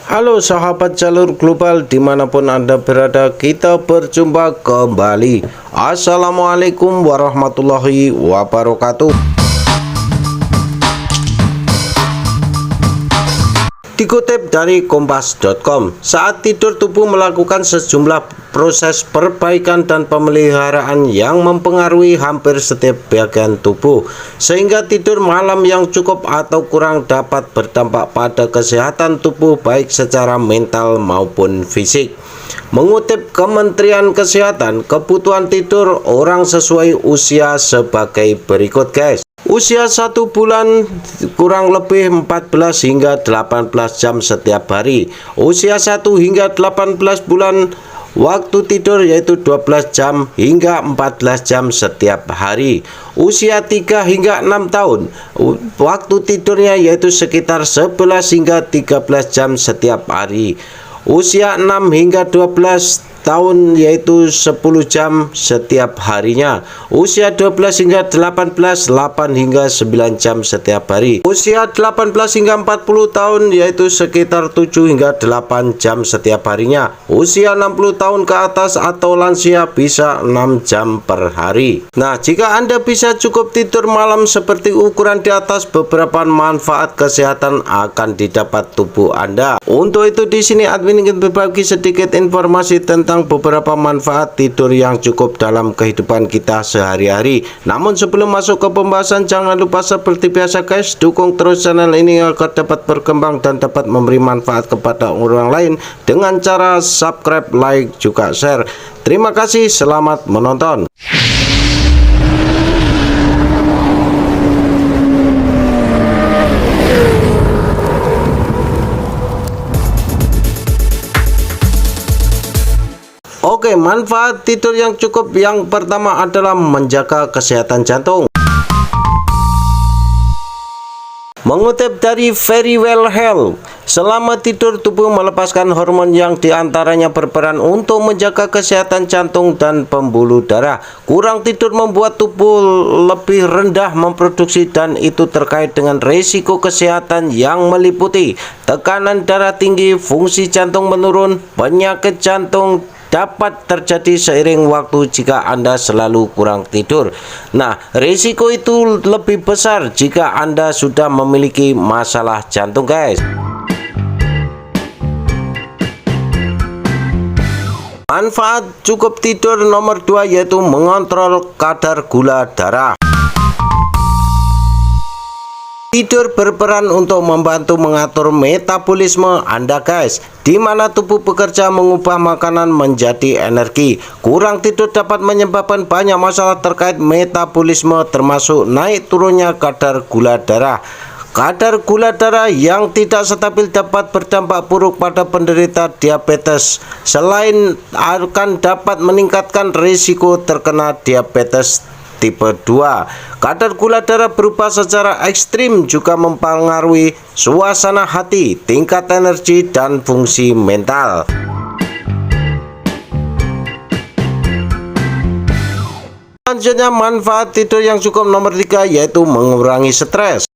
Halo sahabat jalur global dimanapun Anda berada, kita berjumpa kembali. Assalamualaikum warahmatullahi wabarakatuh. Dikutip dari kompas.com, saat tidur tubuh melakukan sejumlah proses perbaikan dan pemeliharaan yang mempengaruhi hampir setiap bagian tubuh, sehingga tidur malam yang cukup atau kurang dapat berdampak pada kesehatan tubuh baik secara mental maupun fisik. Mengutip Kementerian Kesehatan, kebutuhan tidur orang sesuai usia sebagai berikut, guys. Usia 1 bulan kurang lebih 14 hingga 18 jam setiap hari. Usia 1 hingga 18 bulan waktu tidur yaitu 12 jam hingga 14 jam setiap hari. Usia 3 hingga 6 tahun waktu tidurnya yaitu sekitar 11 hingga 13 jam setiap hari. Usia 6 hingga 12 tahun yaitu 10 jam setiap harinya. Usia 12 hingga 18 8 hingga 9 jam setiap hari. Usia 18 hingga 40 tahun yaitu sekitar 7 hingga 8 jam setiap harinya. Usia 60 tahun ke atas atau lansia bisa 6 jam per hari. Nah, jika Anda bisa cukup tidur malam seperti ukuran di atas, beberapa manfaat kesehatan akan didapat tubuh Anda. Untuk itu di sini admin ingin berbagi sedikit informasi tentang beberapa manfaat tidur yang cukup dalam kehidupan kita sehari-hari. Namun sebelum masuk ke pembahasan, jangan lupa seperti biasa guys, dukung terus channel ini agar dapat berkembang dan dapat memberi manfaat kepada orang lain dengan cara subscribe, like, juga share. Terima kasih, selamat menonton. Oke, manfaat tidur yang cukup yang pertama adalah menjaga kesehatan jantung. Mengutip dari Very Well Health, selama tidur tubuh melepaskan hormon yang diantaranya berperan untuk menjaga kesehatan jantung dan pembuluh darah. Kurang tidur membuat tubuh lebih rendah memproduksi, dan itu terkait dengan risiko kesehatan yang meliputi tekanan darah tinggi, fungsi jantung menurun, penyakit jantung dapat terjadi seiring waktu jika Anda selalu kurang tidur. Nah, risiko itu lebih besar jika Anda sudah memiliki masalah jantung, guys. Manfaat cukup tidur nomor 2 yaitu mengontrol kadar gula darah. Tidur berperan untuk membantu mengatur metabolisme Anda, guys, di mana tubuh bekerja mengubah makanan menjadi energi. Kurang tidur dapat menyebabkan banyak masalah terkait metabolisme, termasuk naik turunnya kadar gula darah. Kadar gula darah yang tidak stabil dapat berdampak buruk pada penderita diabetes. Selain akan dapat meningkatkan risiko terkena diabetes tipe 2. Kadar gula darah berubah secara ekstrim juga mempengaruhi suasana hati, tingkat energi, dan fungsi mental. Selanjutnya, manfaat tidur yang cukup nomor 3 yaitu mengurangi stres.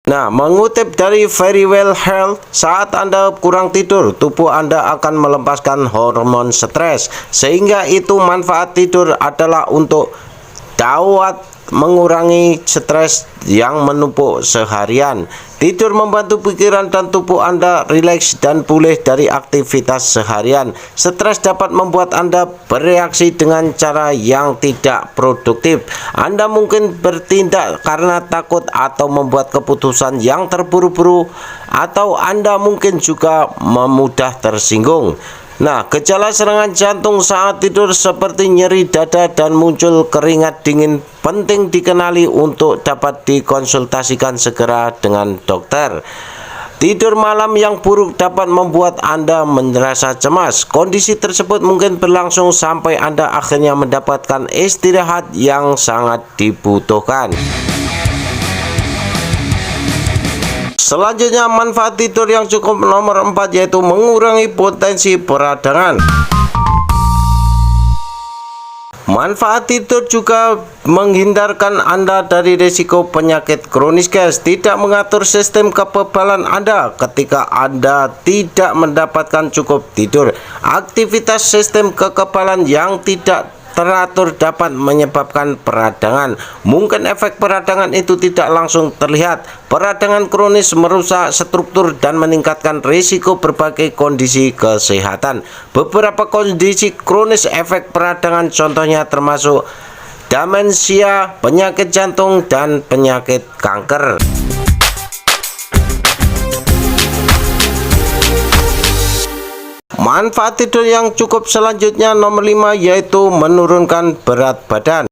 Nah, mengutip dari Very Well Health, saat Anda kurang tidur, tubuh Anda akan melepaskan hormon stres, sehingga itu manfaat tidur adalah untuk dapat mengurangi stres yang menumpuk seharian. Tidur membantu pikiran dan tubuh Anda rileks dan pulih dari aktivitas seharian. Stres dapat membuat Anda bereaksi dengan cara yang tidak produktif. Anda mungkin bertindak karena takut atau membuat keputusan yang terburu-buru, atau Anda mungkin juga memudah tersinggung. Nah, gejala serangan jantung saat tidur seperti nyeri dada dan muncul keringat dingin penting dikenali untuk dapat dikonsultasikan segera dengan dokter. Tidur malam yang buruk dapat membuat Anda merasa cemas. Kondisi tersebut mungkin berlangsung sampai Anda akhirnya mendapatkan istirahat yang sangat dibutuhkan. Selanjutnya, manfaat tidur yang cukup nomor 4 yaitu mengurangi potensi peradangan. Manfaat tidur juga menghindarkan Anda dari risiko penyakit kronis, guys. Tidak mengatur sistem kekebalan Anda ketika Anda tidak mendapatkan cukup tidur. Aktivitas sistem kekebalan yang tidak teratur dapat menyebabkan peradangan. Mungkin efek peradangan itu tidak langsung terlihat. Peradangan kronis merusak struktur dan meningkatkan risiko berbagai kondisi kesehatan. Beberapa kondisi kronis efek peradangan contohnya termasuk demensia, penyakit jantung, dan penyakit kanker. Manfaat tidur yang cukup selanjutnya nomor 5 yaitu menurunkan berat badan.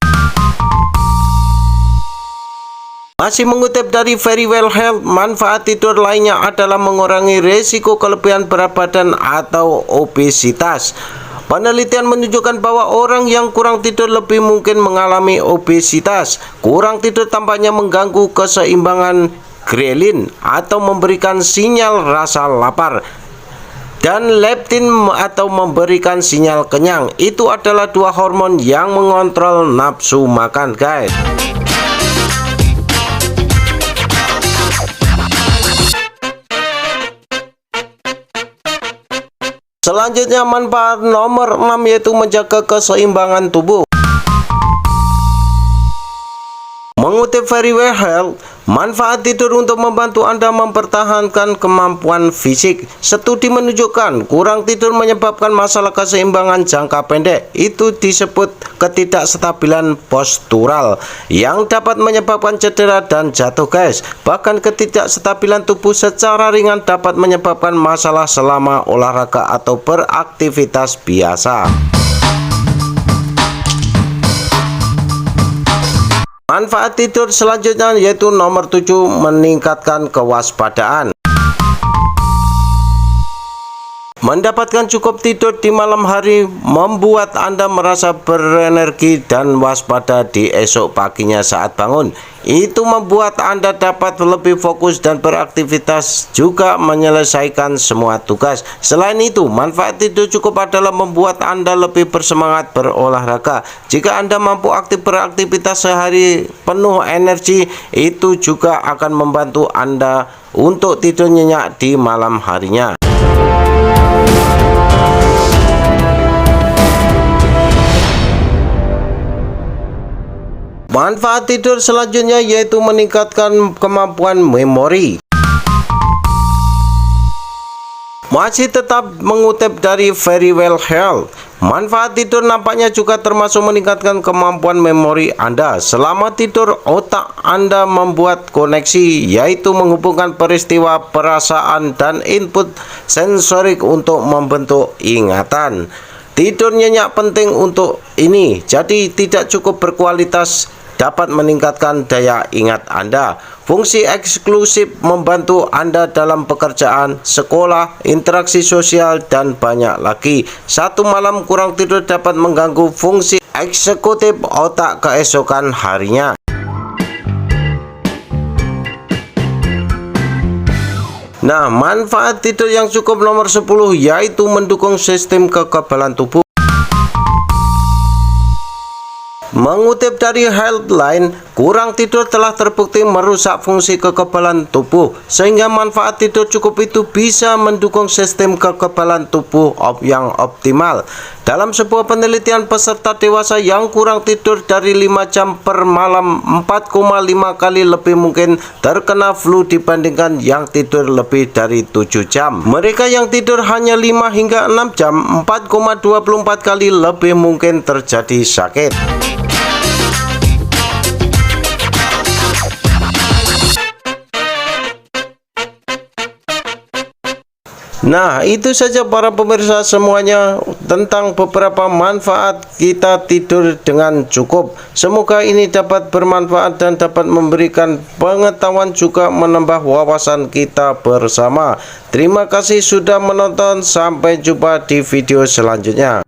Masih mengutip dari Verywell Health, manfaat tidur lainnya adalah mengurangi risiko kelebihan berat badan atau obesitas. Penelitian menunjukkan bahwa orang yang kurang tidur lebih mungkin mengalami obesitas. Kurang tidur tampaknya mengganggu keseimbangan grelin atau memberikan sinyal rasa lapar, dan leptin atau memberikan sinyal kenyang. Itu adalah dua hormon yang mengontrol nafsu makan, guys. Selanjutnya manfaat nomor 6 yaitu menjaga keseimbangan tubuh. Mengutip Verywell Health, manfaat tidur untuk membantu Anda mempertahankan kemampuan fisik. Studi menunjukkan kurang tidur menyebabkan masalah keseimbangan jangka pendek. Itu disebut ketidakstabilan postural yang dapat menyebabkan cedera dan jatuh, guys. Bahkan ketidakstabilan tubuh secara ringan dapat menyebabkan masalah selama olahraga atau beraktivitas biasa. Manfaat tidur selanjutnya yaitu nomor 7, meningkatkan kewaspadaan. Mendapatkan cukup tidur di malam hari membuat Anda merasa berenergi dan waspada di esok paginya saat bangun. Itu membuat Anda dapat lebih fokus dan beraktivitas, juga menyelesaikan semua tugas. Selain itu, manfaat tidur cukup adalah membuat Anda lebih bersemangat berolahraga. Jika Anda mampu beraktivitas sehari penuh energi, itu juga akan membantu Anda untuk tidur nyenyak di malam harinya. Manfaat tidur selanjutnya yaitu meningkatkan kemampuan memori. Masih tetap mengutip dari Verywell Health, manfaat tidur nampaknya juga termasuk meningkatkan kemampuan memori Anda. Selama tidur, otak Anda membuat koneksi, yaitu menghubungkan peristiwa, perasaan, dan input sensorik untuk membentuk ingatan. Tidur nyenyak penting untuk ini, jadi tidak cukup berkualitas dapat meningkatkan daya ingat Anda. Fungsi eksklusif membantu Anda dalam pekerjaan, sekolah, interaksi sosial, dan banyak lagi. Satu malam kurang tidur dapat mengganggu fungsi eksekutif otak keesokan harinya. Nah, manfaat tidur yang cukup nomor 10 yaitu mendukung sistem kekebalan tubuh. Mengutip dari Healthline, kurang tidur telah terbukti merusak fungsi kekebalan tubuh, sehingga manfaat tidur cukup itu bisa mendukung sistem kekebalan tubuh yang optimal. Dalam sebuah penelitian, peserta dewasa yang kurang tidur dari 5 jam per malam 4,5 kali lebih mungkin terkena flu dibandingkan yang tidur lebih dari 7 jam. Mereka yang tidur hanya 5 hingga 6 jam 4,24 kali lebih mungkin terjadi sakit. Nah, itu saja para pemirsa semuanya tentang beberapa manfaat kita tidur dengan cukup. Semoga ini dapat bermanfaat dan dapat memberikan pengetahuan, juga menambah wawasan kita bersama. Terima kasih sudah menonton, sampai jumpa di video selanjutnya.